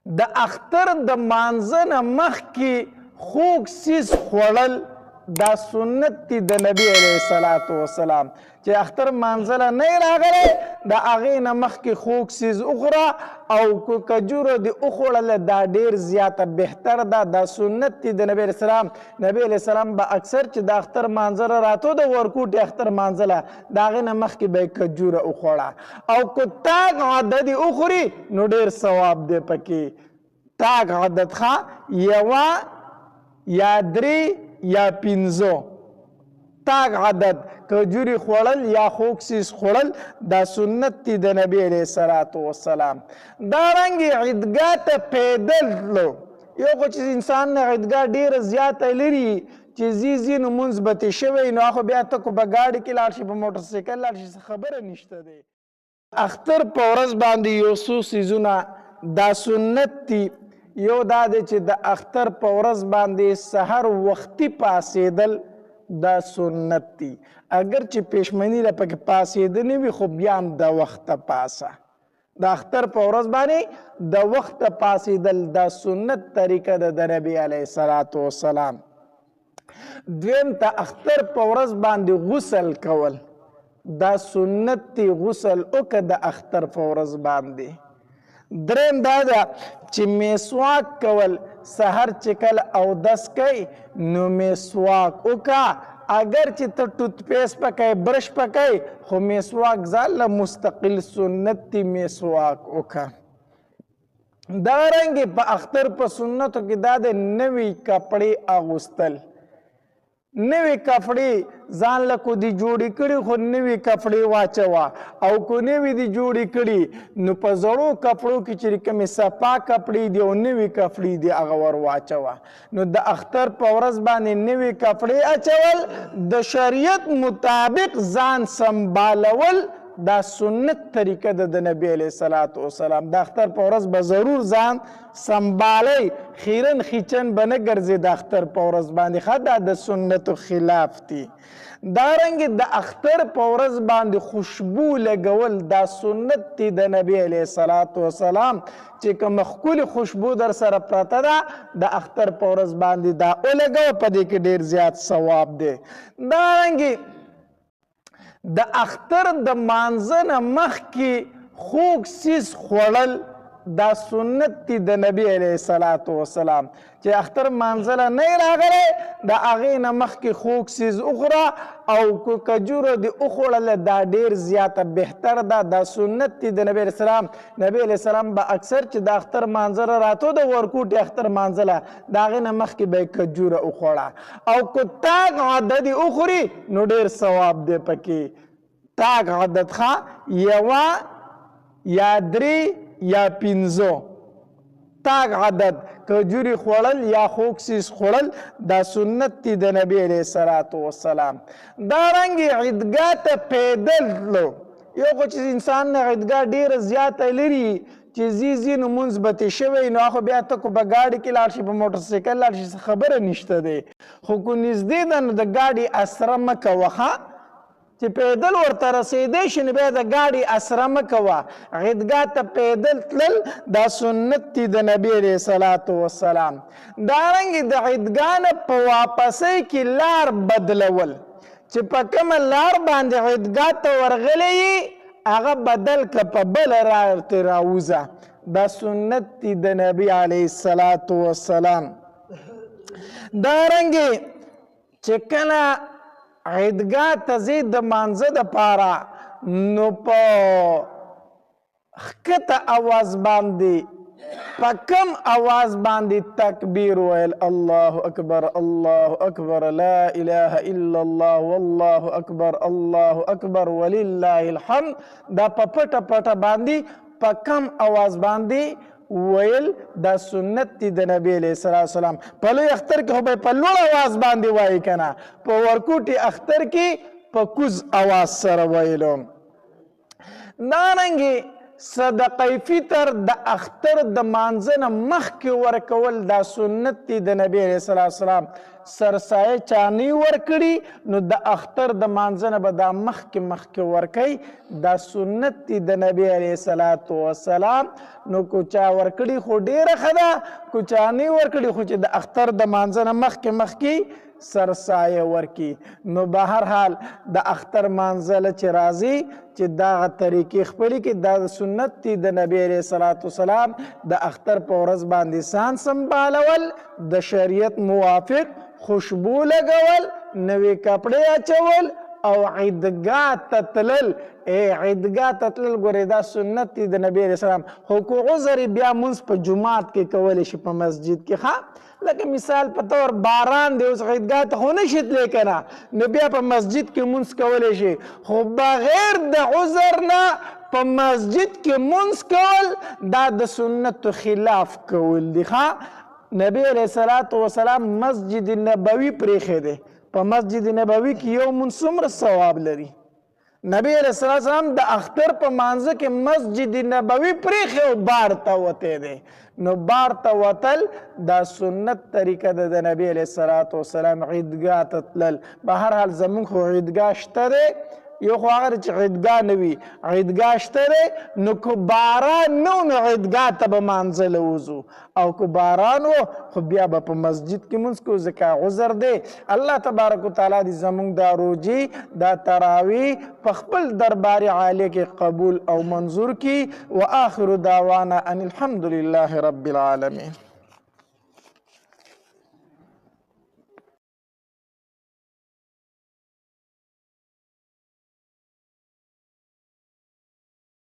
د اختر د مانځه نه مخکې خوږ څیز خوړل دا سنت دی د نبی علیه الصلاة والسلام چې اختر مانځله نه راغلی د هغې نه مخکې خوږ څیز وخوره او که کجوره دې وخوړله دا ډېر زیاته بهتر ده دا سنت دی د نبی علیه السلام. نبی علیه السلام به اکثر چې د اختر مانځله راته د ورکوټې اختر مانځله د هغې نه مخکې به یې کجوره وخوړه او که تاک عدد یې وخوري نو ډېر ثواب دی پکې. تاک عدد ښه یوه یا درې یا پنځو تاک عدد کجوري خوړل یا خوږ څیز خوړل دا سنت دی د نبی علیه الصلاة والسلام. دارنګې عیدګاه ته پیدل تلو یو خو چې انسان نه عیدګاه ډېره زیاته لري چې ځي نو مونځ به ترې شوی نو هغه بیا ته کو په ګاډي کې لاړ شي په موټرسایکل لاړ شي خبره نشته دی. اختر په ورځ باندې یو څو څیزونه دا سنت دي. یو دا دی چې د اختر په ورځ باندې سحر وختي پاسېدل دا سنت دی. اگر چې پېشمني له پکې پاسېدنې وي خو بیا هم د وخته پاسه. د اختر په ورځ باندې د وخته پاسېدل دا سنت طریقه ده د نبي علیه الصلاة والسلام. دویم ته اختر په ورځ باندې غسل کول دا سنت دی. غسل وکړه د اختر په ورځ باندې. دریم دا ده چې میسواک کول سحر چې کله اودس کوي نو میسواک وکړه اگر چې ته ټوت پیسټ پکوي برش پکوي خو میسواک ځان له مستقل سنت دی میسواک وکړه. دارنګې په اختر په سنتو کې دا د نوي کپړې اغوستل. نوی کپړې ځان له کو دي جوړې کړي خو نوي کپړې واچوه او کو نوي دي جوړې کړي نو په زړو کپړو کې چې کومې صفا کپړې دي او نوي کپړې دي هغه ور واچوه. نو د اختر په ورځ باندې نوي کپړې اچول د شریعت مطابق ځان سنبالول دا سنت طریقه ده د نبی علیه الصلاة والسلام. د اختر په ورځ به ضرور ځان سنبالئ خیرن خیچن به نه ګرځئ د اختر په ورځ باندې ښه دا د سنتو خلاف دي. دارنګې د اختر په ورځ باندې خوشبو لګول دا سنت دی د نبی علیه الصلاة والسلام چې کومه ښکلې خوشبو در سره پرته ده د اختر په ورځ باندې دا ولګوه په دې کې ډېر زیات ثواب دی. دارنګې د اختر د مانځه نه مخکې خوږ څیز خوړل دا سنت دی د نبی علیه الصلاة والسلام چې اختر مانځله نه راغلی د هغې نه مخکې خوږ څیز وخوره او که کجوره دې وخوړله دا ډېر زیاته بهتر ده دا سنت دی د نبی علیه السلام. نبی علیه السلام به اکثر چې د اختر مانځله راته د ورکوټې اختر مانځله د هغې نه مخکې به یې کجوره وخوړه او که تاک عدد یې وخوري نو ډېر ثواب دی پکې. تاک عدد ښه یوه یا درې یا پنځو تاک عدد کجوري خوړل یا خوږ څیز خوړل دا سنت دی د نبی علیه الصلاة والسلام. دارنګې عیدګاه ته پیدل تلو یو خو چې انسان نه عیدګاه ډېره زیاته لري چې ځي نو مونځ به ترې شوی نو هغه بیا ته کو په ګاډي کې لاړ شي په موټرسایکل لاړ شي خبره نشته دی. خو که نږدې ده نو د ګاډي اسره مه کوه ښه چې پیدل ورته رسېدی شي نو بیا د ګاډي اسره مه کوه. عیدګاه ته پیدل تلل دا سنت دی د نبی علیه الصلاة والسلام. دارنګې د عیدګاه نه په واپسۍ کې لار بدلول چې په کومه لار باندې عیدګاه ته ورغلی یې هغه بدل که په بله لار ترې راوځه دا سنت دی د نبی علیه الصلاة والسلام. دارنګې چې کله عیدګاه ته ځې د مانځه دپاره نو په ښکته اواز باندې په کم اواز باندې تکبیر ویل الله اکبر الله اکبر لا اله الا الله والله اکبر الله اکبر ولله الحمد دا په پټه پټه باندې په کم اواز باندې ویل دا سنت دی د نبی علیه الصلاة والسلام. په لوی اختر کې خو به په لوړ اواز باندې وایي که نه په ورکوټي اختر کې په کوز اواز سره ویلو. دارنګې صدقه فطر د اختر د مانځه نه مخکې ورکول دا سنت دی د نبی علیه الصلاة والسلام. سرسایه چانی ورکړي نو د اختر د مانځه نه به دا مخکې ورکوي دا سنت دی د نبی علیه الصلاة وسلام نو کو چا ورکړي خو ډېره ښه ده کو چا نه ورکړي خو چې د اختر د مانځه نه مخکې سرسایه ورکی نو به هر حال د اختر مانځله چې راځي چې دغه طریقې خپلې کې دا د سنت دی د نبی علیه الصلاة وسلام د اختر په ورځ باندې ځان سنبالول د شریعت موافق خوشبو لګول نوې کپړې اچول او عیدګاه ته تلل عیدګاه ته تلل ګورې دا سنت دی د نبی علیه السلام خو که عذر بیا مونځ په جومات کې کولی شي په مسجد کې ښه لکه مثال په طور باران دی اوس عیدګاه ته خو نشي تللی که نه نو بیا په مسجد کې مونځ کولی شي خو بغیر د عذر نه په مسجد کې مونځ کول دا د سنتو خلاف کول دی ښه نبی علیه الصلاة وسلام مسجد نبوي پرېښی دی په مسجد نبوي کې یو مونځ څومره ثواب لري نبی علیه السلام د اختر په مانځه کې مسجد نبوي پرېښی او بار ته وتی دی نو بار ته وتل دا سنت طریقه ده د نبی علیه الصلاة وسلام عیدګاه ته تلل به هر حال زمونږ خو عیدګاه شته دی یو خو هغه چې عیدګاه نه وي عیدګاه شته دی نو که باران نه و نو عیدګاه ته به مانځله وځو او که باران و خو بیا به په مسجد کې مونځ کوو ځکه عذر دی الله تبارک وتعالی دې زمونږ دا روجې دا تراویح په خپل دربار عالی کې قبول او منظور کړي و آخر دعوانا ان الحمد لله رب العالمین